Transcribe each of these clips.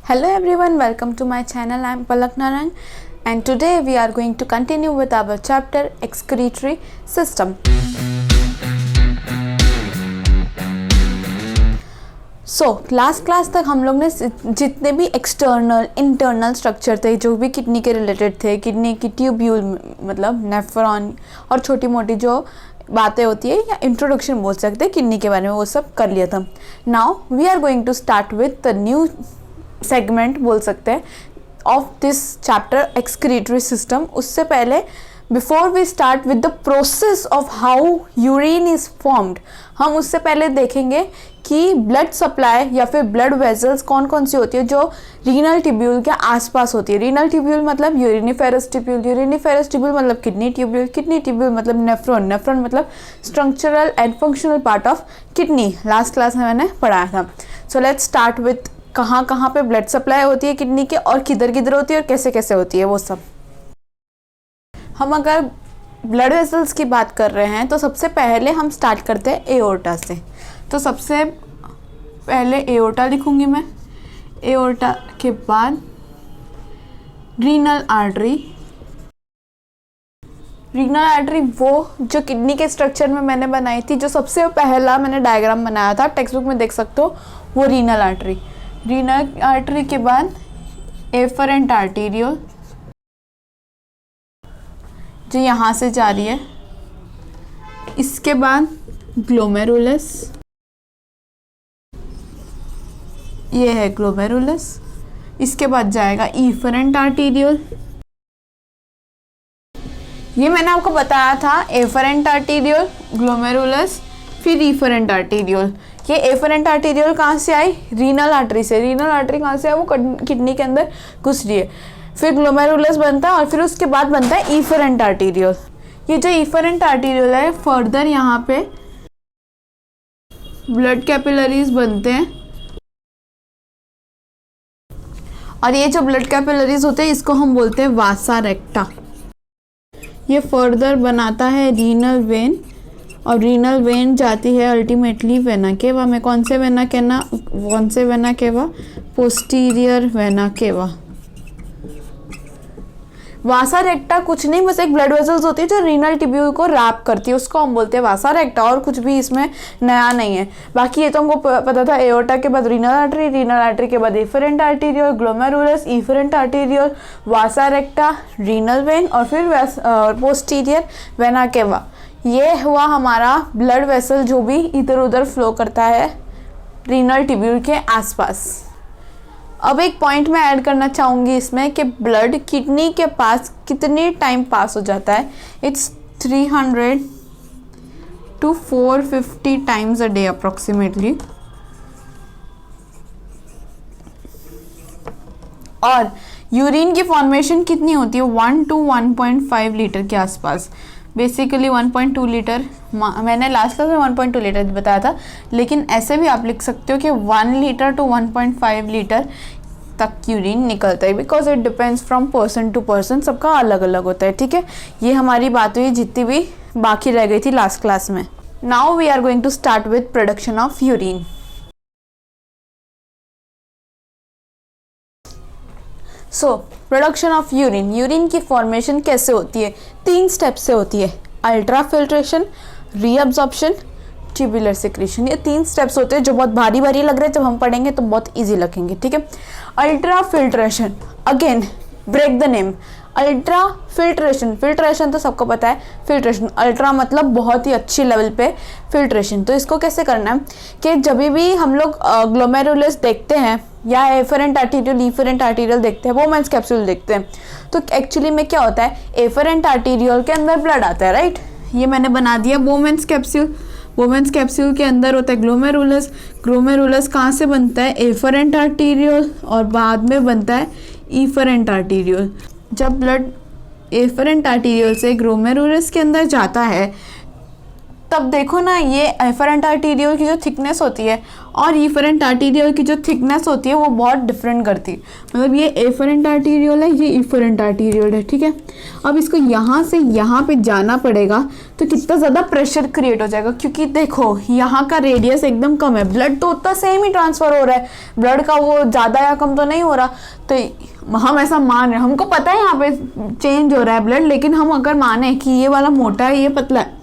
Hello everyone, welcome to my channel. I am Palak Narang and today we are going to continue with our chapter excretory system. Last class तक हम लोग ने जितने भी external internal structure थे जो भी किडनी के रिलेटेड थे, किडनी की ट्यूब्यूल मतलब नेफ्रॉन और छोटी मोटी जो बातें होती है या इंट्रोडक्शन बोल सकते हैं किडनी के बारे में, वो सब कर लिया था. Now we are going to start with the new segment बोल सकते हैं of this chapter excretory system. उससे पहले before we start with the process of how urine is formed, हम उससे पहले देखेंगे कि ब्लड सप्लाई या फिर ब्लड वेजल्स कौन कौन सी होती है जो रीनल ट्यूब्यूल के आसपास होती है. रीनल ट्यूब्यूल मतलब यूरिनिफेरस ट्यूब्यूल, यूरिनिफेरस ट्यूब्यूल मतलब किडनी ट्यूब्यूल, किडनी ट्यूब्यूल मतलब नेफ्रॉन, नेफ्रॉन मतलब structural and functional part of kidney. Last class में मैंने पढ़ाया था. सो लेट्स स्टार्ट विथ कहाँ कहाँ पे ब्लड सप्लाई होती है किडनी के और किधर किधर होती है और कैसे कैसे होती है वो सब. हम अगर ब्लड वेसल्स की बात कर रहे हैं तो सबसे पहले हम स्टार्ट करते हैं एओर्टा से. तो सबसे पहले एओर्टा लिखूंगी मैं, एओर्टा के बाद रीनल आर्टरी. रीनल आर्टरी वो जो किडनी के स्ट्रक्चर में मैंने बनाई थी, जो सबसे पहला मैंने डायग्राम बनाया था, टेक्स्ट बुक में देख सकते हो, वो रीनल आर्टरी. रीनल आर्टरी के बाद एफरेंट आर्टीरियल जो यहाँ से जा रही है. इसके बाद ग्लोमेरुलस, ये है ग्लोमेरुलस. इसके बाद जाएगा इफरेंट आर्टीरियल. ये मैंने आपको बताया था, एफरेंट आर्टीरियल, ग्लोमेरुलस, फिर इफरेंट आर्टीरियल. ये एफरेंट आर्टीरियल कहाँ से आई? रीनल आर्टरी से. रीनल आर्टरी कहाँ से आई? वो किडनी के अंदर घुस रही है. फिर ग्लोमेरुलस बनता है और फिर उसके बाद बनता है इफरेंट आर्टीरियल. ये जो इफरेंट आर्टीरियल है, फर्दर यहाँ पे ब्लड कैपिलरीज बनते हैं और ये जो ब्लड कैपिलरीज होते हैं इसको हम बोलते हैं वासा रेक्टा. ये फर्दर बनाता है रीनल वेन और रीनल वेन जाती है अल्टीमेटली वेना केवा में. कौन से vena cava? Posterior vena cava. वासा रेक्टा कुछ नहीं, बस एक ब्लड वेसल्स होती है जो रीनल ट्यूब्यूल को रैप करती है, उसको हम बोलते हैं वासा रेक्टा. और कुछ भी इसमें नया नहीं है. बाकी ये तो हमको पता था, एओर्टा के बाद रीनल आर्टरी, रीनल आर्टरी के बाद afferent arteriole, glomerulus, efferent arteriole, vasa recta, renal vein और फिर पोस्टीरियर वेना केवा. ये हुआ हमारा ब्लड वेसल जो भी इधर उधर फ्लो करता है रीनल ट्यूब्यूल के आसपास. अब एक पॉइंट मैं ऐड करना चाहूँगी इसमें कि ब्लड किडनी के पास कितने टाइम पास हो जाता है. It's 300 to 450 times a day approximately. और यूरिन की फॉर्मेशन कितनी होती है? 1 to 1.5 लीटर के आसपास. बेसिकली 1.2 लीटर, मैंने लास्ट क्लास में 1.2 लीटर बताया था, लेकिन ऐसे भी आप लिख सकते हो कि 1 लीटर to 1.5 लीटर तक यूरिन निकलता है. Because it depends from person to person, सबका अलग अलग होता है. ठीक है, ये हमारी बात हुई जितनी भी बाकी रह गई थी लास्ट क्लास में. Now we are going to start with production of urine. So production of urine, urine की फॉर्मेशन कैसे होती है? 3 स्टेप से होती है. Ultra filtration, reabsorption, tubular secretion. ये 3 स्टेप्स होते हैं जो बहुत भारी भारी लग रहे हैं, जब हम पढ़ेंगे तो बहुत इजी लगेंगे. ठीक है, ultra filtration, again break the name. Ultra filtration, filtration तो सबको पता है, फिल्ट्रेशन. अल्ट्रा मतलब बहुत ही अच्छी लेवल पे फिल्ट्रेशन. तो इसको कैसे करना है कि जब भी हम लोग ग्लोमेरुलस देखते हैं या एफरेंट आर्टीरियल, इफरेंट आर्टीरियल देखते हैं, वोमेंस कैप्सूल देखते हैं, तो एक्चुअली में क्या होता है, एफरेंट आर्टीरियल के अंदर ब्लड आता है, राइट. ये मैंने बना दिया वोमेंस कैप्सूल. वोमेंस कैप्सूल के अंदर होता है ग्लोमेरुलस. ग्लोमेरुलस कहाँ से बनता है? एफरेंट आर्टीरियल और बाद में बनता है इफरेंट आर्टीरियल. जब ब्लड एफरेंट आर्टीरियल से ग्लोमेरुलस के अंदर जाता है तब देखो ना, ये एफरेंट आर्टीरियल की जो थिकनेस होती है और इफरेंट आर्टीरियल की जो थिकनेस होती है वो बहुत डिफरेंट करती है। मतलब ये एफरेंट आर्टीरियल है, ये इफरेंट आर्टीरियल है, ठीक है। अब इसको यहाँ से यहाँ पे जाना पड़ेगा तो कितना ज़्यादा प्रेशर क्रिएट हो जाएगा, क्योंकि देखो यहाँ का रेडियस एकदम कम है, ब्लड तो उतना सेम ही ट्रांसफ़र हो रहा है, ब्लड का वो ज़्यादा या कम तो नहीं हो रहा। तो हम ऐसा मान रहे हैं, हमको पता है यहाँ पे चेंज हो रहा है ब्लड, लेकिन हम अगर माने कि ये वाला मोटा है ये पतला है,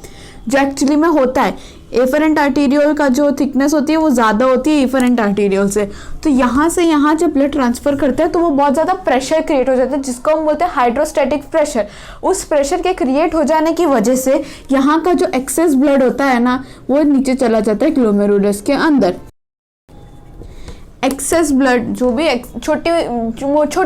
जो एक्चुअली में होता है एफरेंट आर्टीरियल का जो थिकनेस होती है वो ज़्यादा होती है इफरेंट आर्टीरियल से, तो यहाँ से यहाँ जब ब्लड ट्रांसफ़र करते हैं तो वो बहुत ज़्यादा प्रेशर क्रिएट हो जाता है, जिसको हम बोलते हैं हाइड्रोस्टैटिक प्रेशर। उस प्रेशर के क्रिएट हो जाने की वजह से यहाँ का जो एक्सेस ब्लड होता है ना वो नीचे चला जाता है ग्लोमेरुलस के अंदर। एक्सेस ब्लड जो भी छोटे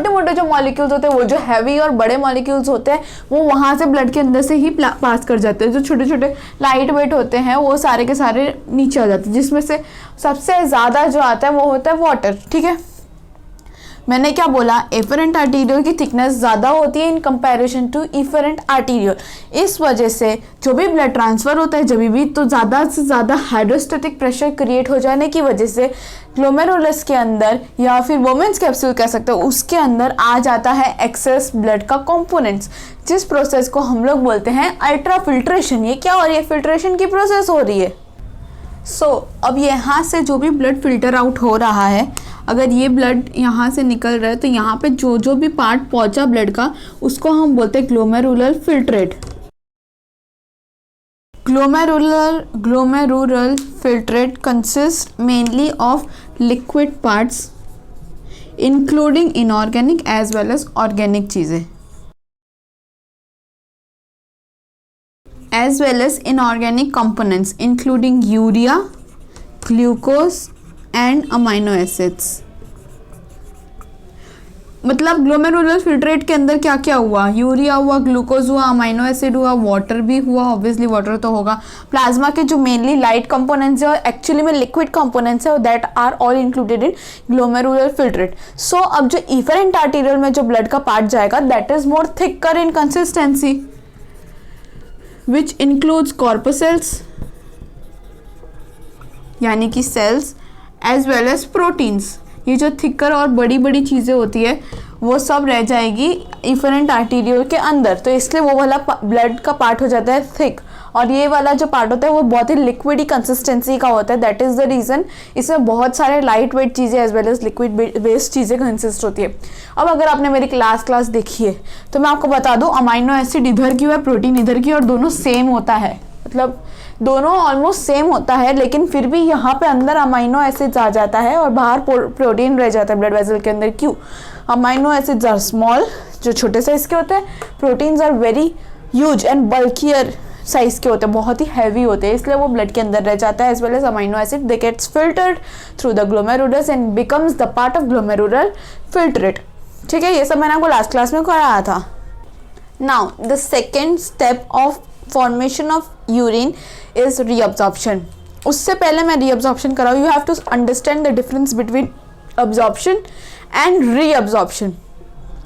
मोटे जो मॉलिक्यूल्स होते हैं, वो जो हैवी और बड़े मॉलिक्यूल्स होते हैं वो वहाँ से ब्लड के अंदर से ही पास कर जाते हैं। जो छोटे छोटे लाइट वेट होते हैं वो सारे के सारे नीचे आ जाते हैं, जिसमें से सबसे ज़्यादा जो आता है वो होता है वाटर, ठीक है। मैंने क्या बोला, एफरेंट आर्टीरियल की थिकनेस ज़्यादा होती है in comparison to efferent arterial. इस वजह से जो भी ब्लड ट्रांसफ़र होता है जब भी, तो ज़्यादा से ज़्यादा हाइड्रोस्टैटिक प्रेशर क्रिएट हो जाने की वजह से ग्लोमेरुलस के अंदर या फिर वोमेंस कैप्सूल कह सकते हो उसके अंदर आ जाता है एक्सेस ब्लड का कंपोनेंट्स, जिस प्रोसेस को हम लोग बोलते हैं अल्ट्रा फिल्ट्रेशन। ये क्या हो रही है, फिल्ट्रेशन की प्रोसेस हो रही है। अब यहाँ से जो भी ब्लड फिल्टर आउट हो रहा है, अगर ये ब्लड यहाँ से निकल रहा है तो यहाँ पे जो भी पार्ट पहुँचा ब्लड का उसको हम बोलते हैं glomerular filtrate. Glomerular filtrate consist mainly of liquid parts including inorganic as well as organic चीज़ें, as well as inorganic components including urea, glucose and amino acids। मतलब ग्लोमेरुलर फिल्ट्रेट के अंदर क्या क्या हुआ, यूरिया हुआ, ग्लूकोज हुआ, अमाइनो एसिड हुआ, वाटर भी हुआ, ऑब्वियसली वाटर तो होगा, प्लाज्मा के जो मेनली लाइट कंपोनेंट्स है और एक्चुअली में लिक्विड कंपोनेंट्स है that are all included in glomerular filtrate. So अब जो इफरेंट आर्टीरियल में जो ब्लड का पार्ट जाएगा that is more thicker in consistency which includes corpuscles यानी कि sales as well as proteins। ये जो थिकर और बड़ी बड़ी चीज़ें होती है वो सब रह जाएगी इफरेंट आर्टीरियल के अंदर, तो इसलिए वो वाला ब्लड का पार्ट हो जाता है थिक, और ये वाला जो पार्ट होता है वो बहुत ही लिक्विडी कंसिस्टेंसी का होता है। दैट इज़ द रीज़न इसमें बहुत सारे लाइट वेट चीज़ें as well as liquid based चीज़ें कंसिस्ट होती है। अब अगर आपने मेरी क्लास देखी है तो मैं आपको बता दूँ, अमाइनो एसिड इधर की है, प्रोटीन इधर की, और दोनों सेम होता है, मतलब दोनों ऑलमोस्ट सेम होता है, लेकिन फिर भी यहाँ पे अंदर अमाइनो एसिड्स आ जाता है और बाहर प्रोटीन रह जाता है ब्लड वेसल के अंदर। क्यों? अमाइनो एसिड्स आर स्मॉल, जो छोटे साइज के होते हैं, proteins are very huge and bulkier size के होते हैं, बहुत ही हैवी होते हैं, इसलिए वो ब्लड के अंदर रह जाता है। As well as amino acid they gets filtered through the glomerulus and becomes the part of glomerular filtrate. ठीक है, ये सब मैंने आपको लास्ट क्लास में कराया था। Now the second step of formation of urine is reabsorption. उससे पहले मैं रीअब्जॉर्प्शन कराऊँ, you have to understand the difference between absorption and reabsorption.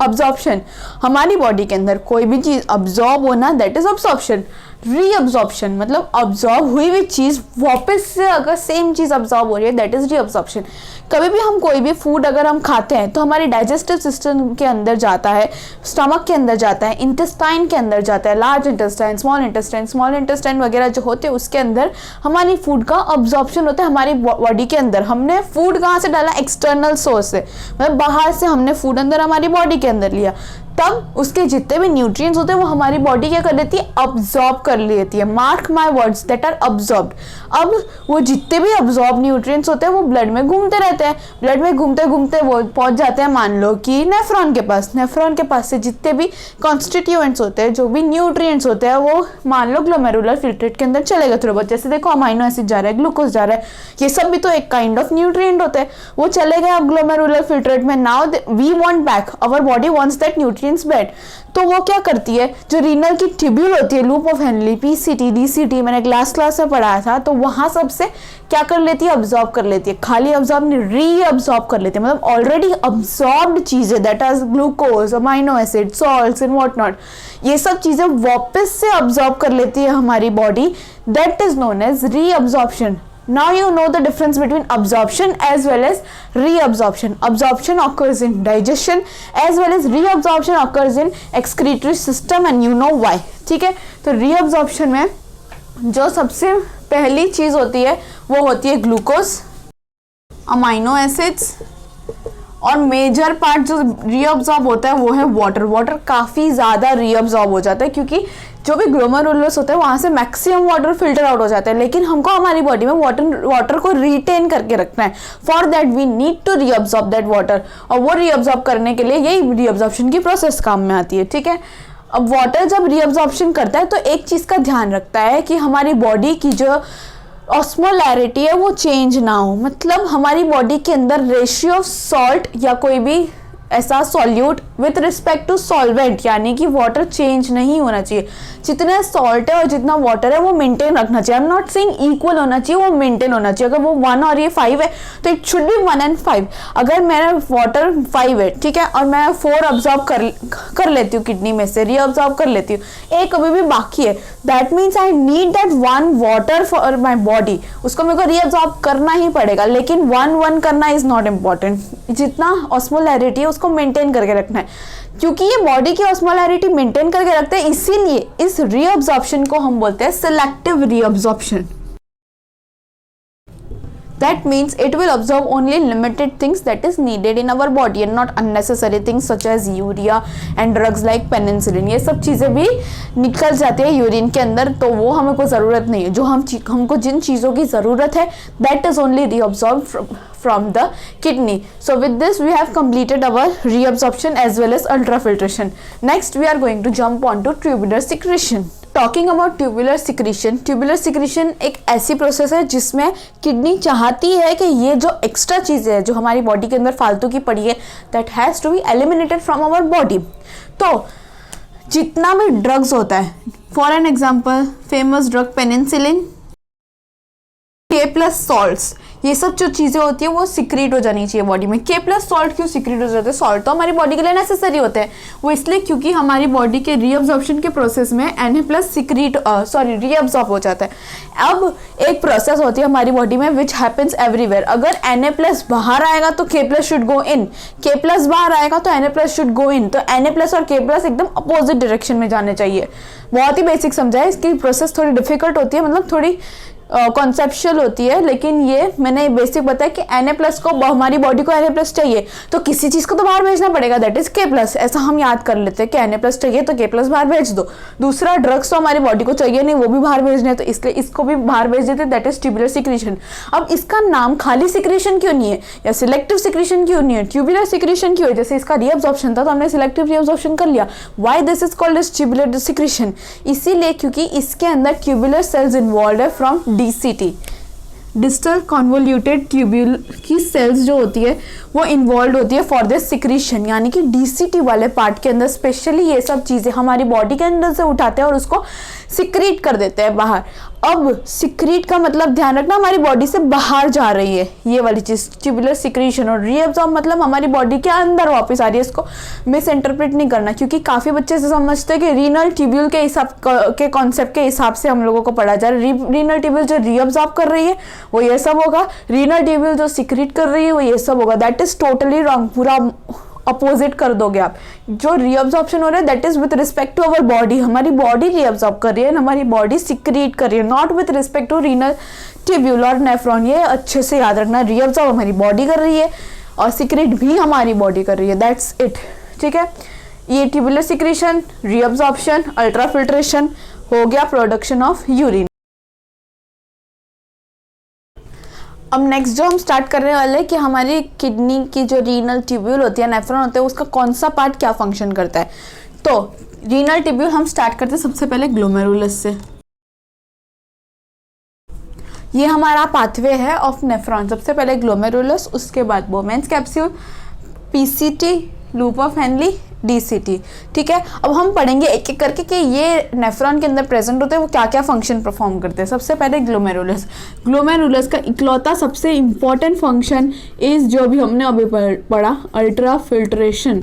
Absorption, हमारी बॉडी के अंदर कोई भी चीज़ अब्जॉर्ब होना, दैट इज अब्जॉर्प्शन। रीअब्जॉर्प्शन मतलब अब्जॉर्ब हुई हुई चीज़ वापस से अगर सेम चीज़ अब्जॉर्ब हो रही है, दैट इज रीअब्जॉर्प्शन। कभी भी हम कोई भी फूड अगर हम खाते हैं तो हमारी डाइजेस्टिव सिस्टम के अंदर जाता है, स्टमक के अंदर जाता है, इंटेस्टाइन के अंदर जाता है, लार्ज इंटेस्टाइन, स्मॉल इंटेस्टाइन वगैरह जो होते हैं उसके अंदर हमारी फूड का अब्जॉर्प्शन होता है हमारी बॉडी के अंदर। हमने फूड कहाँ से डाला? एक्सटर्नल सोर्स से, मतलब बाहर से हमने फूड अंदर हमारी बॉडी के अंदर लिया, तब उसके जितने भी न्यूट्रिएंट्स होते हैं वो हमारी बॉडी क्या कर लेती है? अब्जॉर्ब कर लेती है। Mark my words, that are absorbed. अब वो जितने भी अब्जॉर्ब न्यूट्रिएंट्स होते हैं वो ब्लड में घूमते रहते हैं, ब्लड में घूमते घूमते वो पहुंच जाते हैं मान लो कि नेफ्रॉन के पास। नेफ्रॉन के पास से जितने भी कॉन्स्टिट्यूएंट्स होते हैं, जो भी न्यूट्रिएंट्स होते हैं, वो मान लो ग्लोमेरुलर फिल्ट्रेट के अंदर चले गए थोड़े बहुत। जैसे देखो अमाइनो एसिड जा रहा है, ग्लूकोज जा रहा है, ये सब भी तो एक काइंड ऑफ न्यूट्रिएंट होते हैं, वो चले गए अब ग्लोमेरुलर फिल्ट्रेट में। Now we want back, our body wants that nutrient nutrients bad, तो वो क्या करती है, जो रीनल की ट्यूब्यूल होती है, loop of Henley, PCT, DCT, मैंने क्लास में पढ़ाया था, तो वहां सबसे क्या कर लेती है, अब्सॉर्ब कर लेती है। खाली अब्सॉर्ब नहीं, रीअब्सॉर्ब कर लेती है, मतलब ऑलरेडी अब्सॉर्ब्ड चीजें, that is glucose, amino acid, salts and what not, ये सब चीजें वापस से अब्सॉर्ब कर लेती है हमारी body, that is known as reabsorption. Now you know the difference between absorption as well as reabsorption. Absorption occurs in digestion as well as reabsorption occurs in excretory system and you know why. ठीक है, तो reabsorption में जो सबसे पहली चीज होती है वो होती है ग्लूकोज, अमाइनो एसिड्स, और मेजर पार्ट जो रीअब्सॉर्ब होता है वो है वाटर। वाटर काफ़ी ज़्यादा रीअब्सॉर्ब हो जाता है क्योंकि जो भी ग्लोमेरुलस होता है वहाँ से मैक्सिमम वाटर फिल्टर आउट हो जाता है, लेकिन हमको हमारी बॉडी में वाटर को रिटेन करके रखना है। For that we need to reabsorb that water, और वो रीअब्सॉर्ब करने के लिए यही रीअब्सॉर्प्शन की प्रोसेस काम में आती है। ठीक है, अब वाटर जब रीअब्सॉर्प्शन करता है तो एक चीज़ का ध्यान रखता है कि हमारी बॉडी की जो ऑस्मोलैरिटी है वो चेंज ना हो, मतलब हमारी बॉडी के अंदर रेशियो ऑफ सॉल्ट या कोई भी ऐसा solute with respect to solvent, यानी कि वाटर चेंज नहीं होना चाहिए। जितना सॉल्ट है और जितना वाटर है वो मेंटेन रखना चाहिए। I am not saying equal होना चाहिए, वो मेंटेन होना चाहिए। अगर वो 1 और ये 5 है तो इट शुड बी 1 and 5। अगर मेरा वाटर 5 है, ठीक है, और मैं 4 अब्जॉर्ब कर लेती हूँ किडनी में से, रीअब्जॉर्ब कर लेती हूँ, एक अभी भी बाकी है, that means I need that 1 water for my body, उसको मेरे को रीअब्जॉर्ब करना ही पड़ेगा, लेकिन 1 करना इज नॉट इम्पॉर्टेंट। जितना ऑस्मोलैरिटी है उसको मेंटेन करके रखना है, क्योंकि ये बॉडी की ऑस्मोलैरिटी मेंटेन करके रखते हैं, इसीलिए इस रीअब्जॉर्प्शन को हम बोलते हैं selective reabsorption. That means it will absorb only limited things that is needed in our body and not unnecessary things such as urea and drugs like penicillin। ये सब चीज़ें भी निकल जाती है यूरिन के अंदर, तो वो हमें कोई ज़रूरत नहीं है। जो हमको जिन चीज़ों की ज़रूरत है that is only reabsorbed from the kidney. So with this we have completed our reabsorption as well as ultrafiltration. Next we are going to jump on to tubular secretion. Talking about tubular secretion, tubular secretion एक ऐसी process है जिसमें kidney चाहती है कि ये जो extra चीज़ें है जो हमारी बॉडी के अंदर फालतू की पड़ी है, that has to be eliminated from our body. तो जितना भी ड्रग्स होता है, for an example famous drug penicillin, K+ salts, ये सब जो चीज़ें होती है वो सिक्रीट हो जानी चाहिए बॉडी में। K+ सॉल्ट क्यों सिक्रीट हो जाते हैं? सॉल्ट तो हमारी बॉडी के लिए नेसेसरी होते हैं, वो इसलिए क्योंकि हमारी बॉडी के रीअब्जॉर्प्शन के प्रोसेस में Na+ सिक्रीट रीअब्जॉर्ब हो जाता है। अब एक प्रोसेस होती है हमारी बॉडी में विच हैपन्स एवरीवेयर। अगर Na+ बाहर आएगा तो K+ should go in, K+ बाहर आएगा तो Na+ शुड गो इन, तो Na+ और K+ एकदम अपोजिट डायरेक्शन में जाने चाहिए। बहुत ही बेसिक समझा है, इसकी प्रोसेस थोड़ी डिफिकल्ट होती है, मतलब थोड़ी कॉन्सेप्चुअल होती है, लेकिन ये मैंने बेसिक बताया कि Na+ को हमारी बॉडी को Na+ चाहिए तो किसी चीज़ को तो बाहर भेजना पड़ेगा, दैट इज K+। ऐसा हम याद कर लेते हैं कि Na+ चाहिए तो K+ बाहर भेज दो। दूसरा ड्रग्स तो हमारी बॉडी को चाहिए नहीं, वो भी बाहर भेजने हैं, तो इसलिए इसको भी बाहर भेज देते, दैट इज ट्यूबुलर सिक्रीशन। अब इसका नाम खाली सिक्रीशन क्यों नहीं है या सिलेक्टिव सिक्रीशन क्यों नहीं है, ट्यूबुलर सिक्रीशन क्यों है? जैसे इसका रीअब्जॉर्प्शन था तो हमने सिलेक्टिव रीअब्जॉर्प्शन कर लिया। Why this is called as tubular secretion? इसीलिए क्योंकि इसके अंदर ट्यूबुलर सेल्स इन्वॉल्व है from DCT, distal convoluted tubule की सेल्स जो होती है वो इन्वॉल्व होती है फॉर दिस सिक्रीशन, यानी कि DCT वाले पार्ट के अंदर स्पेशली ये सब चीज़ें हमारी बॉडी के अंदर से उठाते हैं और उसको सिक्रीट कर देते हैं बाहर। अब सिक्रीट का मतलब ध्यान रखना हमारी बॉडी से बाहर जा रही है ये वाली चीज़, ट्यूबुलर सिक्रीशन। और रीअब्जॉर्ब मतलब हमारी बॉडी के अंदर वापस आ रही है। इसको मिस इंटरप्रेट नहीं करना, क्योंकि काफ़ी बच्चे से समझते हैं कि रीनल ट्यूब्यूल के हिसाब के कॉन्सेप्ट के हिसाब से हम लोगों को पढ़ा जा रहा है। रीनल ट्यूब्यूल जो रीअब्जॉर्ब कर रही है वो ये सब होगा, रीनल ट्यूब्यूल जो सिक्रीट कर रही है वो ये सब होगा। दैट इज टोटली रॉन्ग, पूरा अपोजिट कर दोगे आप। जो रीअब्जॉर्प्शन हो रहा है that is with respect to our body, हमारी बॉडी रीअब्जॉर्ब कर रही है, हमारी बॉडी सिक्रीट कर रही है, not with respect to renal tubule और नेफ्रॉन। ये अच्छे से याद रखना, रीअब्जॉर्ब हमारी बॉडी कर रही है और सिक्रीट भी हमारी बॉडी कर रही है, दैट्स इट। ठीक है, ये ट्यूबुलर सिक्रीशन, रीअब्जॉर्प्शन, अल्ट्राफिल्ट्रेशन हो गया, प्रोडक्शन ऑफ यूरिन। अब नेक्स्ट जो हम स्टार्ट करने वाले हैं कि हमारी किडनी की जो रीनल ट्यूब्यूल होती है, नेफ्रॉन होते हैं, उसका कौन सा पार्ट क्या फंक्शन करता है। तो रीनल ट्यूब्यूल हम स्टार्ट करते हैं सबसे पहले ग्लोमेरुलस से। ये हमारा पाथवे है ऑफ नेफ्रॉन, सबसे पहले ग्लोमेरुलस, उसके बाद Bowman's capsule, PCT, loop of Henley DCT। ठीक है, अब हम पढ़ेंगे एक एक करके कि ये नेफ्रॉन के अंदर प्रेजेंट होते हैं वो क्या क्या फंक्शन परफॉर्म करते हैं। सबसे पहले ग्लोमेरुलस। ग्लोमेरुलस का इकलौता सबसे इंपॉर्टेंट फंक्शन इज जो भी हमने अभी पढ़ा, अल्ट्रा फिल्ट्रेशन।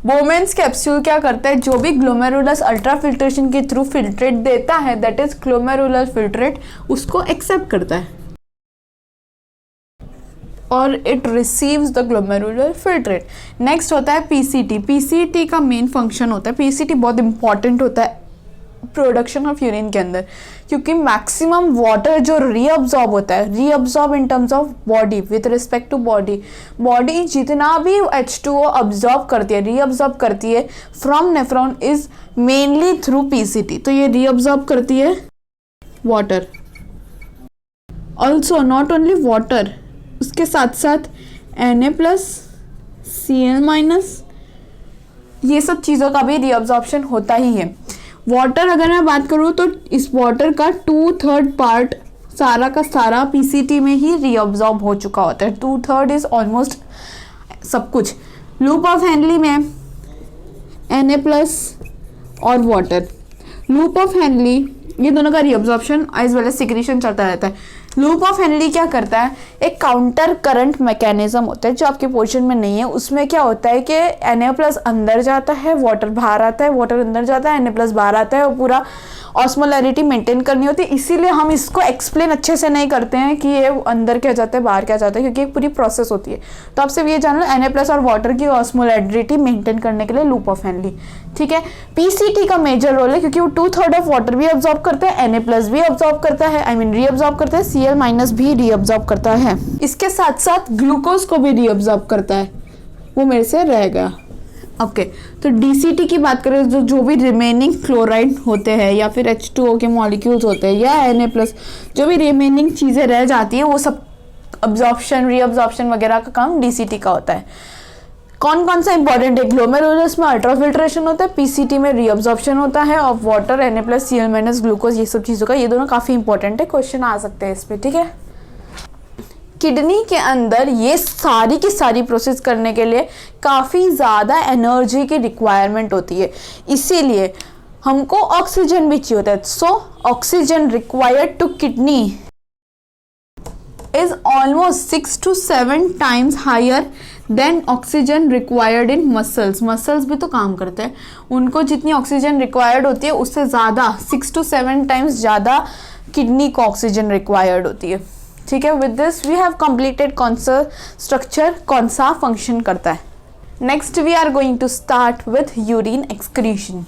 बोमेन्स कैप्सूल क्या करता है, जो भी ग्लोमेरुलस अल्ट्रा फिल्ट्रेशन के थ्रू फिल्ट्रेट देता है, दैट इज ग्लोमेरुलर फिल्ट्रेट, उसको एक्सेप्ट करता है और it receives the glomerular filtrate. Next होता है पीसीटी। पीसीटी का मेन फंक्शन होता है, पीसीटी बहुत इंपॉर्टेंट होता है प्रोडक्शन ऑफ यूरिन के अंदर, क्योंकि मैक्सिमम वाटर जो रीअब्जॉर्ब होता है, reabsorb in terms of body with respect to body, body जितना भी H2O अब्जॉर्ब करती है, रीअब्जॉर्ब करती है from nephron is mainly through PCT. तो ये रीअब्जॉर्ब करती है water, also not only water, उसके साथ साथ Na+, Cl-, ये सब चीज़ों का भी रीअब्जॉर्प्शन होता ही है। वाटर अगर मैं बात करूँ तो इस वाटर का 2/3 पार्ट सारा का सारा पीसीटी में ही रीअब्जॉर्ब हो चुका होता है। 2/3 इज ऑलमोस्ट सब कुछ। लूप ऑफ हेनली में Na+ और वाटर, लूप ऑफ हेनली ये दोनों का reabsorption as well as secretion चलता रहता है। लूप ऑफ हेनली क्या करता है, एक काउंटर करंट मैकेनिज्म होता है जो आपके पोर्शन में नहीं है। उसमें क्या होता है कि Na+ अंदर जाता है, वाटर बाहर आता है, वाटर अंदर जाता है, Na+ बाहर आता है, और पूरा ऑस्मोलैरिटी मेंटेन करनी होती है। इसीलिए हम इसको एक्सप्लेन अच्छे से नहीं करते हैं कि ये अंदर क्या जाता है बाहर क्या जाता है, क्योंकि एक पूरी प्रोसेस होती है। तो आप सिर्फ ये जान लो Na+ और वाटर की ऑस्मोलैरिटी मेंटेन करने के लिए लूप ऑफ हेनली। ठीक है, पीसीटी का मेजर रोल है क्योंकि वो 2/3 ऑफ वाटर भी अब्जॉर्ब करता है, Na+ भी अब्जॉर्ब करता है, रीअब्जॉर्ब करता है, Cl- भी रीअब्जॉर्ब करता है, इसके साथ साथ ग्लूकोज को भी रीअब्जॉर्ब करता है। वो मेरे से रह गया। ओके, तो डीसीटी की बात करें तो जो भी रिमेनिंग क्लोराइड होते हैं या फिर H2O के मॉलिक्यूल्स होते हैं या Na+, जो भी रिमेनिंग चीज़ें रह जाती है वो सब अब्जॉर्प्शन, रीअब्जॉर्प्शन वगैरह का काम डीसीटी का होता है। कौन कौन सा इंपॉर्टेंट है, ग्लोमेरुलस में अल्ट्रा फिल्ट्रेशन होता है, पीसीटी में रीअब्जॉर्प्शन होता है of water, Na+, Cl- glucose, ये सब चीज़ों का, ये दोनों काफ़ी इंपॉर्टेंट है, क्वेश्चन आ सकते हैं इस पर। ठीक है, किडनी के अंदर ये सारी की सारी प्रोसेस करने के लिए काफ़ी ज़्यादा एनर्जी की रिक्वायरमेंट होती है, इसीलिए हमको ऑक्सीजन भी चाहिए होता है। So oxygen required to kidney is almost 6 to 7 times higher than oxygen required in muscles. Muscles भी तो काम करते हैं, उनको जितनी ऑक्सीजन रिक्वायर्ड होती है उससे ज़्यादा 6 to 7 times ज़्यादा किडनी को ऑक्सीजन रिक्वायर्ड होती है। ठीक है, with this we have completed कौन सा स्ट्रक्चर कौन सा फंक्शन करता है। Next we are going to start with urine excretion.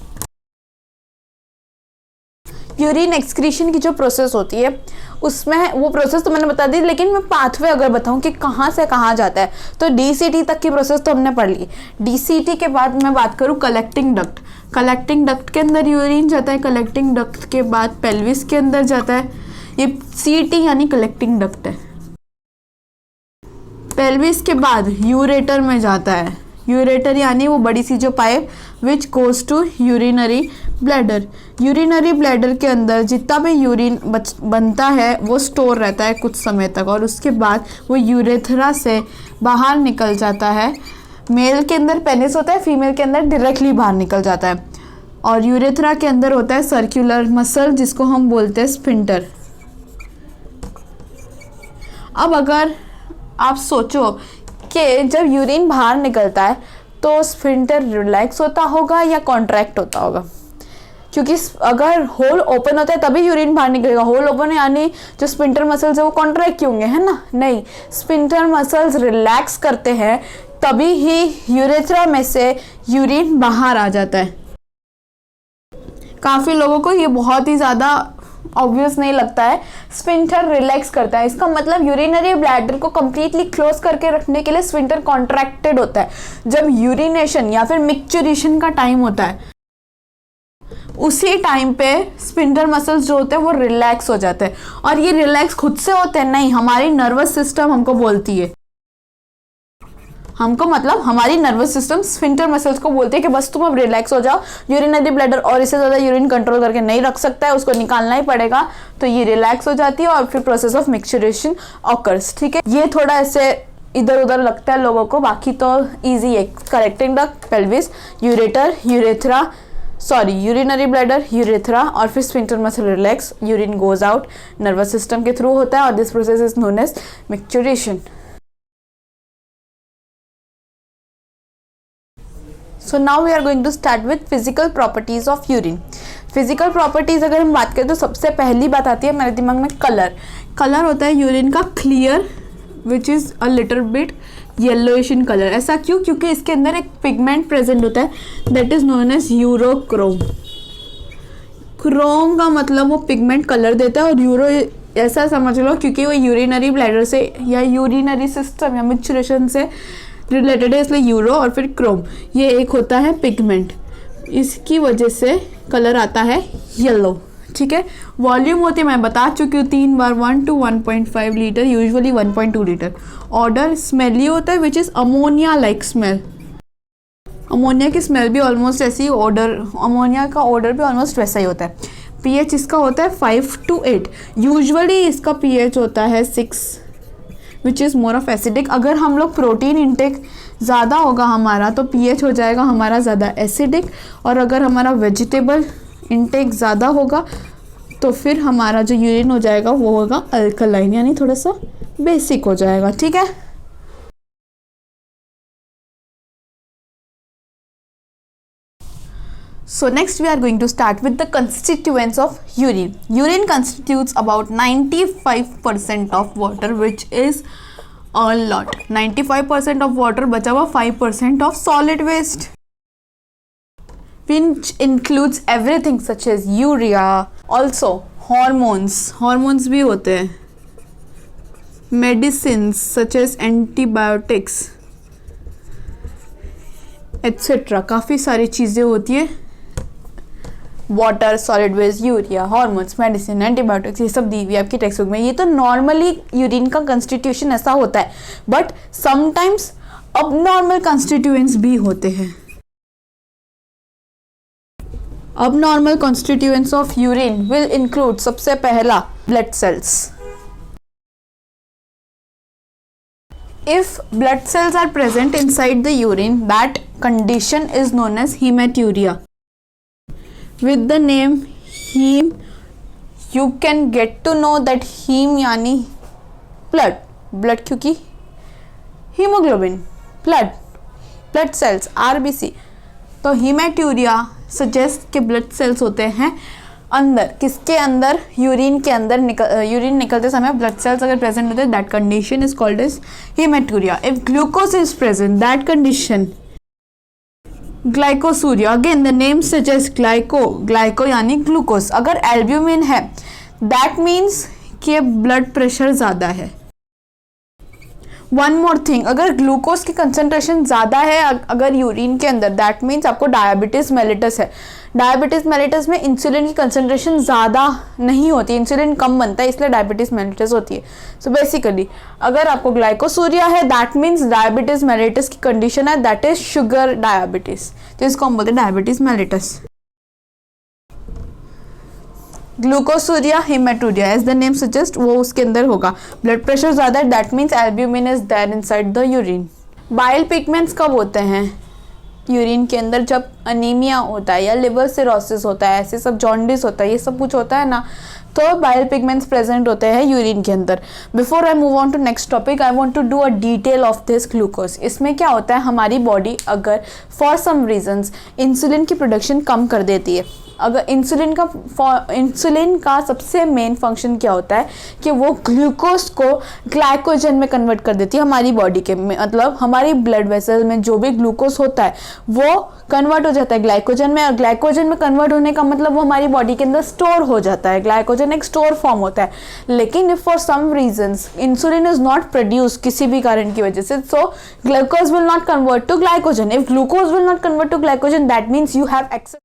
Urine excretion की जो प्रोसेस होती है उसमें, वो प्रोसेस तो मैंने बता दी, लेकिन मैं पाथवे अगर बताऊं कि कहाँ से कहाँ जाता है, तो डीसीटी तक की प्रोसेस तो हमने पढ़ ली। डीसीटी के बाद मैं बात करूं कलेक्टिंग डक्ट। कलेक्टिंग डक्ट के अंदर यूरिन जाता है, कलेक्टिंग डक्ट के बाद पेल्विस के अंदर जाता है, ये सीटी यानी कलेक्टिंग डक्ट है। पेल्विस के बाद यूरेटर में जाता है, यूरेटर यानी वो बड़ी सी जो pipe which goes to urinary bladder. Urinary bladder के अंदर जितना भी यूरिन बनता है वो स्टोर रहता है कुछ समय तक, और उसके बाद वो यूरेथ्रा से बाहर निकल जाता है। मेल के अंदर पेनिस होता है, फीमेल के अंदर डायरेक्टली बाहर निकल जाता है। और यूरेथ्रा के अंदर होता है सर्कुलर मसल जिसको हम बोलते हैं स्फिंक्टर। अब अगर आप सोचो कि जब यूरिन बाहर निकलता है तो स्फिंक्टर रिलैक्स होता होगा या कॉन्ट्रैक्ट होता होगा, क्योंकि अगर होल ओपन होता है तभी यूरिन बाहर निकलेगा। होल ओपन यानी जो स्फिंक्टर मसल्स है वो कॉन्ट्रैक्ट क्यों होंगे, है ना? नहीं, स्फिंक्टर मसल्स रिलैक्स करते हैं तभी ही यूरेथ्रा में से यूरिन बाहर आ जाता है। काफ़ी लोगों को ये बहुत ही ज़्यादा ऑब्वियस नहीं लगता है, स्फिंक्टर रिलैक्स करता है, इसका मतलब यूरिनरी ब्लैडर को कंप्लीटली क्लोज करके रखने के लिए स्फिंक्टर कॉन्ट्रैक्टेड होता है। जब यूरिनेशन या फिर मिक्सचरेशन का टाइम होता है उसी टाइम पे स्फिंक्टर मसल्स जो होते हैं वो रिलैक्स हो जाते हैं। और ये रिलैक्स खुद से होते हैं नहीं, हमारी नर्वस सिस्टम हमको बोलती है, हमको मतलब हमारी नर्वस सिस्टम स्फिंक्टर मसल्स को बोलती है कि बस तुम अब रिलैक्स हो जाओ, यूरिनरी ब्लैडर और इससे ज़्यादा यूरिन कंट्रोल करके नहीं रख सकता है, उसको निकालना ही पड़ेगा। तो ये रिलैक्स हो जाती है और फिर प्रोसेस ऑफ मिक्सचरेशन ऑकर्स। ठीक है, ये थोड़ा ऐसे इधर उधर लगता है लोगों को, बाकी तो इजी है। Collecting the pelvis, ureter, urethra, sorry urinary bladder, urethra, और फिर sphincter muscle relax, urine goes out, nervous system के थ्रू होता है, और this process is known as micturition. So now we are going to start with physical properties of urine. Physical properties अगर हम बात करें तो सबसे पहली बात आती है मेरे दिमाग में कलर। कलर होता है यूरिन का clear which is a little bit yellowish in colour. ऐसा क्यों? क्योंकि इसके अंदर एक पिगमेंट प्रेजेंट होता है that is known as urochrome. Chrome का मतलब वो पिगमेंट कलर देता है, और यूरो ऐसा समझ लो क्योंकि वो यूरिनरी ब्लैडर से या यूरिनरी सिस्टम या मिक्चुरेशन से रिलेटेड है, इसलिए यूरो और फिर क्रोम, ये एक होता है पिगमेंट, इसकी वजह से कलर आता है येलो। ठीक है, वॉल्यूम होती है मैं बता चुकी हूँ 3 बार, 1 to 1.5 litre, usually 1.2 litre. Order smelly होता है which is ammonia like smell. Ammonia की स्मेल भी ऑलमोस्ट ऐसी, ऑर्डर अमोनिया का ऑर्डर भी ऑलमोस्ट वैसा ही होता है। पीएच इसका होता है 5 to 8, यूजुअली इसका पीएच होता है 6 which is more of acidic. अगर हम लोग प्रोटीन इंटेक ज़्यादा होगा हमारा तो पीएच हो जाएगा हमारा ज़्यादा एसिडिक, और अगर हमारा वेजिटेबल इंटेक ज़्यादा होगा तो फिर हमारा जो यूरिन हो जाएगा वो होगा अल्कलाइन, यानी थोड़ा सा बेसिक हो जाएगा। ठीक है, so next we are going to start with the constituents of urine. Urine constitutes about 95% of water, which is a lot. 95% of water, बचा हुआ 5% of solid waste, which includes everything such as urea, also hormones, hormones भी होते हैं, medicines such as antibiotics etc. काफ़ी सारी चीज़ें होती है, water, solid waste, urea, hormones, medicine, antibiotics, ये सब दी हुई है आपकी टेक्स्ट बुक में। ये तो नॉर्मली यूरिन का कंस्टिट्यूशन ऐसा होता है, बट समटाइम्स अबनॉर्मल कंस्टिट्यूएंट्स भी होते हैं। Abnormal constituents of urine will include, सबसे पहला blood cells. If blood cells are present inside the urine, that condition is known as hematuria. With the name heme, you can get to know that heme यानी blood, blood क्योंकि hemoglobin, blood cells, RBC। तो hematuria suggest कि blood cells होते हैं अंदर, किसके अंदर? Urine के अंदर। यूरिन निकलते समय ब्लड सेल्स अगर प्रेजेंट होते हैं, that condition is called as haematuria. If glucose is present, that condition glycosuria. Again the name suggest glyco यानी ग्लूकोज। अगर एल्ब्यूमिन है, दैट मीन्स कि ब्लड प्रेशर ज़्यादा है। वन मोर थिंग, अगर ग्लूकोज की कंसंट्रेशन ज़्यादा है अगर यूरिन के अंदर, दैट मीन्स आपको डायबिटीज़ मेलिटस है। डायबिटीज़ मेलिटस में इंसुलिन की कंसंट्रेशन ज़्यादा नहीं होती, इंसुलिन कम बनता है, इसलिए डायबिटीज़ मेलिटस होती है। सो बेसिकली अगर आपको ग्लाइकोसूरिया है, दैट मीन्स डायबिटीज़ मेलिटस की कंडीशन है, दैट इज शुगर डायबिटीज़, तो इसको हम बोलते हैं diabetes mellitus. Glucosuria, haematuria, as the name suggest, वो उसके अंदर होगा। ब्लड प्रेशर ज़्यादा है, that means albumin is there inside the urine. Bile pigments कब होते हैं यूरिन के अंदर? जब अनीमिया होता है या लिवर सिरोसिस होता है, ऐसे सब, जॉन्डिस होता है, ये सब कुछ होता है ना, तो बाइल पिगमेंट्स प्रेजेंट होते हैं यूरिन के अंदर। Before I move on to next topic, I want to do a detail of this glucose. इसमें क्या होता है, हमारी बॉडी अगर फॉर सम रीजंस इंसुलिन की प्रोडक्शन कम कर देती है, अगर इंसुलिन का सबसे मेन फंक्शन क्या होता है कि वो ग्लूकोज को ग्लाइकोजन में कन्वर्ट कर देती है हमारी बॉडी के, मतलब हमारी ब्लड वेसल में जो भी ग्लूकोज होता है वो कन्वर्ट हो जाता है ग्लाइकोजन में, और ग्लाइकोजन में कन्वर्ट होने का मतलब वो हमारी बॉडी के अंदर स्टोर हो जाता है। ग्लाइकोजन एक स्टोर फॉर्म होता है। लेकिन if for some reasons insulin is not produce किसी भी कारण की वजह से, so glucose will not convert to glycogen. If glucose will not convert to glycogen, that means you have excess.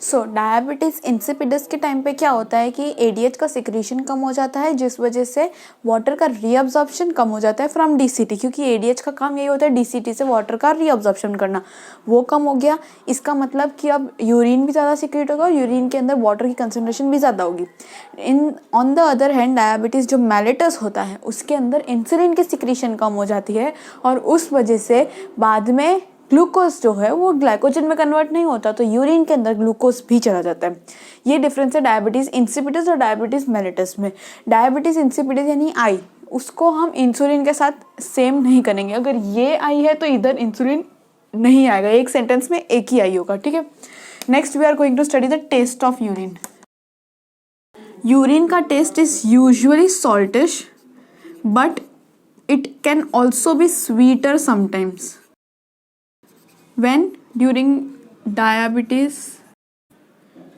So diabetes insipidus के टाइम पे क्या होता है कि एडीएच का सिक्रीशन कम हो जाता है, जिस वजह से वाटर का रीअब्जॉर्प्शन कम हो जाता है फ्रॉम डीसीटी, क्योंकि एडीएच का काम यही होता है डीसीटी से वाटर का रीअब्जॉर्प्शन करना, वो कम हो गया। इसका मतलब कि अब यूरिन भी ज़्यादा सिक्रीट होगा और यूरिन के अंदर वाटर की कंसनट्रेशन भी ज़्यादा होगी। On the other hand diabetes जो मेलिटस होता है उसके अंदर इंसुलिन की सिक्रीशन कम हो जाती है और उस वजह से बाद में ग्लूकोज जो है वो ग्लाइकोजन में कन्वर्ट नहीं होता, तो यूरिन के अंदर ग्लूकोज भी चला जाता है। ये डिफरेंस है डायबिटीज़ इंसिपिडस और डायबिटीज़ मेलिटस में। डायबिटीज़ इंसिपिडस यानी आई, उसको हम इंसुलिन के साथ सेम नहीं करेंगे। अगर ये आई है तो इधर इंसुलिन नहीं आएगा, एक सेंटेंस में एक ही आई होगा, ठीक है। Next we are going to study the test of urine. Urine का test is usually saltish but it can also be sweeter sometimes when during diabetes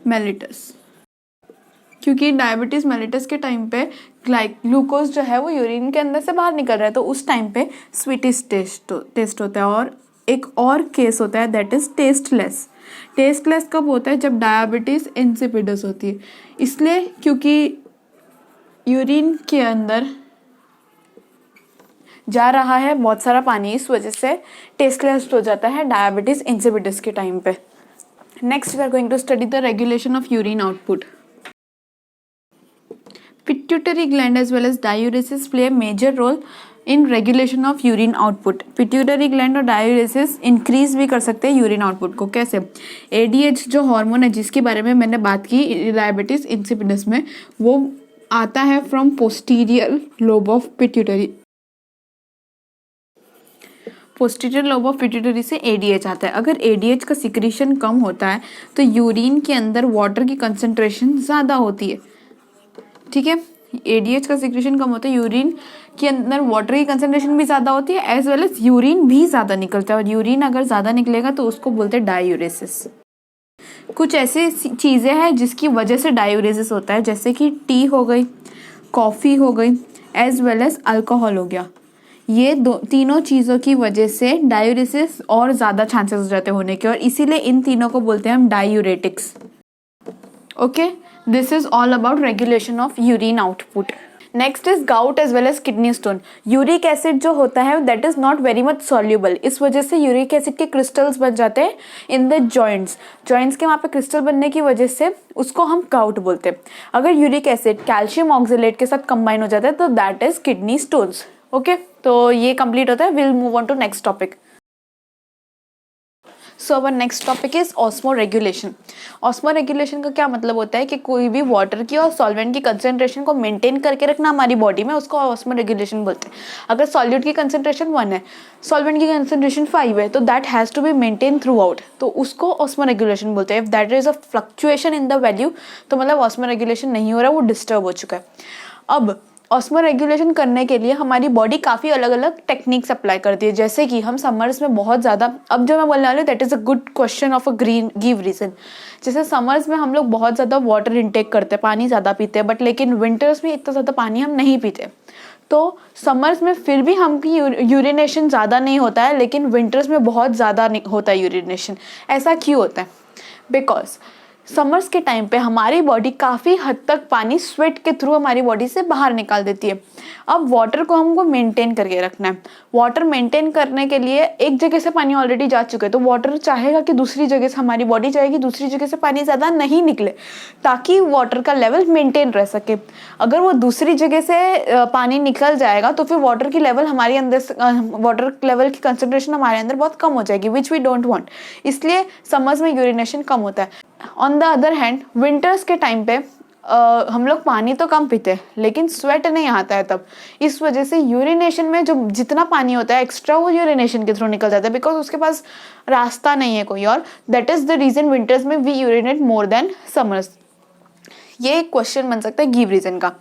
mellitus, क्योंकि डायबिटीज मेलिटस के टाइम पे ग्लूकोज जो है वो यूरिन के अंदर से बाहर निकल रहा है, तो उस टाइम पे स्वीटिश टेस्ट होता है। और एक और केस होता है दैट इज टेस्टलेस। टेस्टलेस कब होता है? जब डायबिटीज इंसिपिडस होती है। इसलिए क्योंकि यूरिन के अंदर जा रहा है बहुत सारा पानी, इस वजह से टेस्टलेस हो जाता है डायबिटीज इंसिपिडस के टाइम पे। Next we are going to study the regulation of urine output. Pituitary gland as well as diuresis play major role in regulation of urine output. Pituitary gland और diuresis increase भी कर सकते हैं urine output को। कैसे? ADH जो hormone है जिसके बारे में मैंने बात की डायबिटीज इंसिपिडस में, वो आता है from posterior lobe of pituitary. Posterior lobe of pituitary से एडीएच आता है। अगर एडीएच का सिक्रीशन कम होता है तो यूरिन के अंदर वाटर की कंसंट्रेशन ज़्यादा होती है, ठीक है। एडीएच का सिक्रीशन कम होता है, यूरिन के अंदर वाटर की कंसंट्रेशन भी ज़्यादा होती है, एज वेल एज यूरिन भी ज़्यादा निकलता है। और यूरिन अगर ज़्यादा निकलेगा तो उसको बोलते हैं डायूरेसिस। कुछ ऐसी चीज़ें हैं जिसकी वजह से डायूरेसिस होता है, जैसे कि टी हो गई, कॉफ़ी हो गई, एज वेल एज अल्कोहल हो गया। ये तीनों चीज़ों की वजह से डायूरेसिस और ज़्यादा चांसेस हो जाते होने के, और इसीलिए इन तीनों को बोलते हैं हम diuretics. Okay, this is all about regulation of urine output. Next is gout as well as kidney stone. Uric acid जो होता है that is not very much soluble, इस वजह से यूरिक एसिड के क्रिस्टल्स बन जाते हैं इन द जॉइंट्स के वहाँ पे क्रिस्टल बनने की वजह से उसको हम गाउट बोलते हैं। अगर यूरिक एसिड कैल्शियम ऑक्जेलेट के साथ कंबाइन हो जाता है तो that is kidney stones. Okay, तो ये कंप्लीट होता है। Will move on to next topic. So our next topic is osmo regulation. Osmo regulation का क्या मतलब होता है कि कोई भी वाटर की और सॉल्वेंट की कंसंट्रेशन को मेंटेन करके रखना हमारी बॉडी में, उसको ऑस्मो रेगुलेशन बोलते हैं। अगर सॉल्यूट की कंसंट्रेशन 1 है, सॉल्वेंट की कंसंट्रेशन 5 है, तो that has to be maintain throughout, तो उसको ऑस्मो रेगुलेशन बोलते हैं। If that is a fluctuation in the value तो मतलब ऑस्मो रेगुलेशन नहीं हो रहा, वो डिस्टर्ब हो चुका है। अब ऑस्मो रेगुलेशन करने के लिए हमारी बॉडी काफ़ी अलग अलग टेक्निक्स अप्लाई करती है, जैसे कि हम समर्स में बहुत ज़्यादा, अब जो मैं बोलने वाली हूँ that is a good question of a give reason. जैसे समर्स में हम लोग बहुत ज़्यादा वाटर इनटेक करते हैं, पानी ज़्यादा पीते हैं, बट लेकिन विंटर्स में इतना ज़्यादा पानी हम नहीं पीते। तो समर्स में फिर भी हमकी यूरिनेशन ज़्यादा नहीं होता है, लेकिन विंटर्स में बहुत ज़्यादा होता है यूरिनेशन। ऐसा क्यों होता है? बिकॉज समर्स के टाइम पे हमारी बॉडी काफ़ी हद तक पानी स्वेट के थ्रू हमारी बॉडी से बाहर निकाल देती है। अब वाटर को हमको मेंटेन करके रखना है। वाटर मेंटेन करने के लिए एक जगह से पानी ऑलरेडी जा चुका है, तो वाटर चाहेगा कि दूसरी जगह से, हमारी बॉडी चाहेगी दूसरी जगह से पानी ज़्यादा नहीं निकले ताकि वाटर का लेवल मेंटेन रह सके। अगर वो दूसरी जगह से पानी निकल जाएगा तो फिर वाटर की लेवल हमारे अंदर, वाटर लेवल की कंसंट्रेशन हमारे अंदर बहुत कम हो जाएगी, विच वी डोंट वांट। इसलिए समर्स में यूरिनेशन कम होता है। On the other hand winters के टाइम पे हम लोग पानी तो कम पीते हैं लेकिन स्वेट नहीं आता है तब, इस वजह से यूरिनेशन में जो जितना पानी होता है एक्स्ट्रा वो यूरिनेशन के थ्रू निकल जाता है, बिकॉज उसके पास रास्ता नहीं है कोई और। That is the reason winters में we urinate more than summers. ये एक क्वेश्चन बन सकता है गिव रीजन का।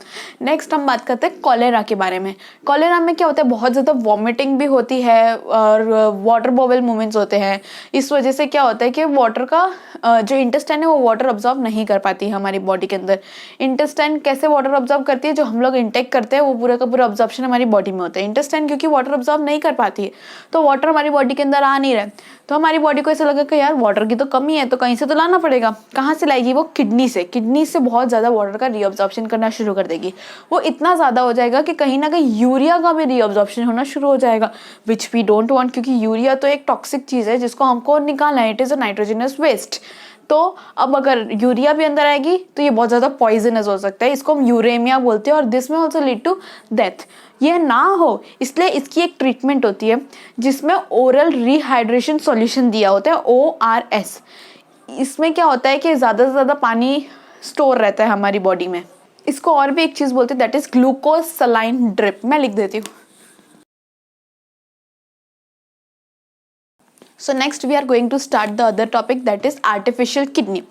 नेक्स्ट हम बात करते हैं कॉलेरा के बारे में। कॉलेरा में क्या होता है, बहुत ज़्यादा वॉमिटिंग भी होती है और वाटर बॉबल मूवमेंट्स होते हैं। इस वजह से क्या होता है कि वाटर का जो इंटेस्टाइन है वो वाटर अब्जॉर्ब नहीं कर पाती है हमारी बॉडी के अंदर। इंटेस्टाइन कैसे वाटर अब्जॉर्ब करती है, जो हम लोग इंटेक करते हैं वो पूरा का पूरा अब्जॉर्प्शन हमारी बॉडी में होता है। इंटेस्टाइन क्योंकि वाटर अब्जॉर्ब नहीं कर पाती है तो वाटर हमारी बॉडी के अंदर आ नहीं रहा है, तो हमारी बॉडी को ऐसा लगा कि यार वाटर की तो कमी है तो कहीं से तो लाना पड़ेगा। कहाँ से लाएगी वो, किडनी से। किडनी से बहुत ज़्यादा वाटर का रीअब्जॉर्प्शन करना शुरू कर देगी। वो इतना ज़्यादा हो जाएगा कि कहीं ना कहीं यूरिया का भी रीअब्जॉर्प्शन होना शुरू हो जाएगा, विच वी डोंट वांट, क्योंकि यूरिया तो एक टॉक्सिक चीज़ है जिसको हमको निकालना है। It is a nitrogenous waste. तो अब अगर यूरिया भी अंदर आएगी तो ये बहुत ज़्यादा पॉइजनस हो सकता है, इसको हम यूरेमिया बोलते हैं और दिस में ऑल्सो लीड टू डेथ। ये ना हो इसलिए इसकी एक ट्रीटमेंट होती है जिसमें ओरल रिहाइड्रेशन सॉल्यूशन दिया होता है, ORS। इसमें क्या होता है कि ज़्यादा से ज़्यादा पानी स्टोर रहता है हमारी बॉडी में। इसको और भी एक चीज़ बोलते हैं, that is glucose saline drip. मैं लिख देती हूँ। So next we are going to start the other topic, that is artificial kidney.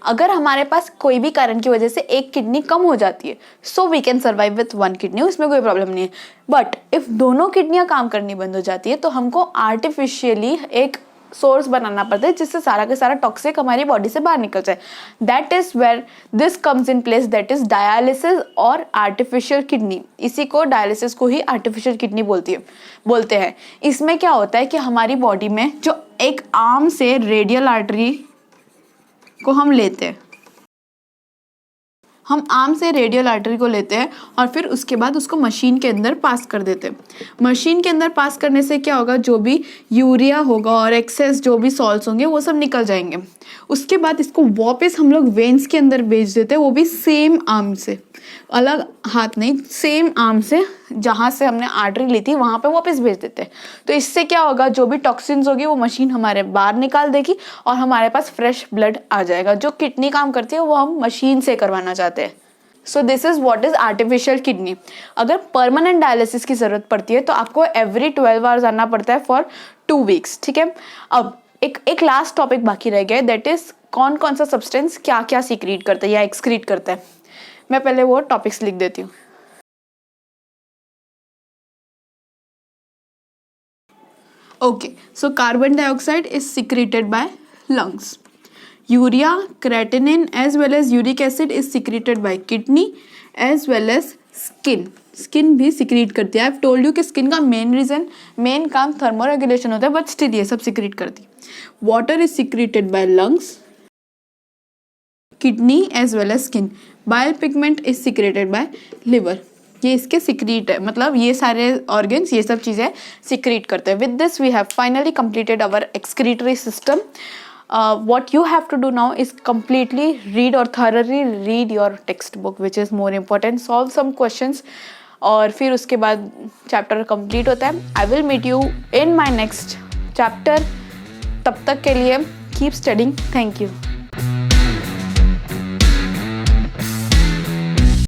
अगर हमारे पास कोई भी कारण की वजह से एक किडनी कम हो जाती है so we can survive with 1 kidney, उसमें कोई प्रॉब्लम नहीं है। बट इफ दोनों किडनियां काम करनी बंद हो जाती है तो हमको आर्टिफिशियली एक सोर्स बनाना पड़ता है जिससे सारा का सारा टॉक्सिक हमारी बॉडी से बाहर निकल जाए। That is where this comes in place, that is dialysis और आर्टिफिशियल किडनी। इसी को डायलिसिस को ही आर्टिफिशियल किडनी बोलते हैं। इसमें क्या होता है कि हमारी बॉडी में जो एक आर्म से रेडियल आर्टरी को हम लेते हैं, हम आर्म से रेडियल आर्टरी को लेते हैं और फिर उसके बाद उसको मशीन के अंदर पास कर देते हैं। मशीन के अंदर पास करने से क्या होगा, जो भी यूरिया होगा और एक्सेस जो भी सॉल्ट्स होंगे वो सब निकल जाएंगे। उसके बाद इसको वापस हम लोग वेन्स के अंदर भेज देते हैं, वो भी सेम आर्म से, अलग हाथ नहीं, सेम आर्म से जहाँ से हमने आर्टरी ली थी वहाँ पे वापस भेज देते हैं। तो इससे क्या होगा, जो भी टॉक्सिन्स होगी वो मशीन हमारे बाहर निकाल देगी और हमारे पास फ्रेश ब्लड आ जाएगा। जो किडनी काम करती है वो हम मशीन से करवाना चाहते हैं। So this is what is artificial kidney. अगर परमानेंट डायलिसिस की जरूरत पड़ती है तो आपको एवरी 12 आवर्स आना पड़ता है फॉर 2 वीक्स, ठीक है। अब एक लास्ट टॉपिक बाकी रह गया, दैट इज कौन कौन सा सब्सटेंस क्या क्या सीक्रेट करता है या एक्सक्रीट करता है। मैं पहले वो टॉपिक्स लिख देती हूँ। Okay, so carbon dioxide is secreted by lungs. Urea, creatinine as well as uric acid is secreted by kidney as well as skin. Skin भी सिक्रीट करती है। आई हैव टोल्ड यू कि स्किन का main काम thermoregulation होता है, but still ये सब सिक्रीट करती है। Water is secreted by lungs, kidney as well as skin. Bile pigment is secreted by liver. ये इसके सिक्रीट है, मतलब ये सारे ऑर्गन्स ये सब चीज़ें सिक्रीट करते हैं। With this we have finally completed our excretory system. what you have to do now is completely read or thoroughly read your textbook, which is more important. Solve some questions और फिर उसके बाद chapter complete होता है। I will meet you in my next chapter. तब तक के लिए कीप स्टडिंग। Thank you.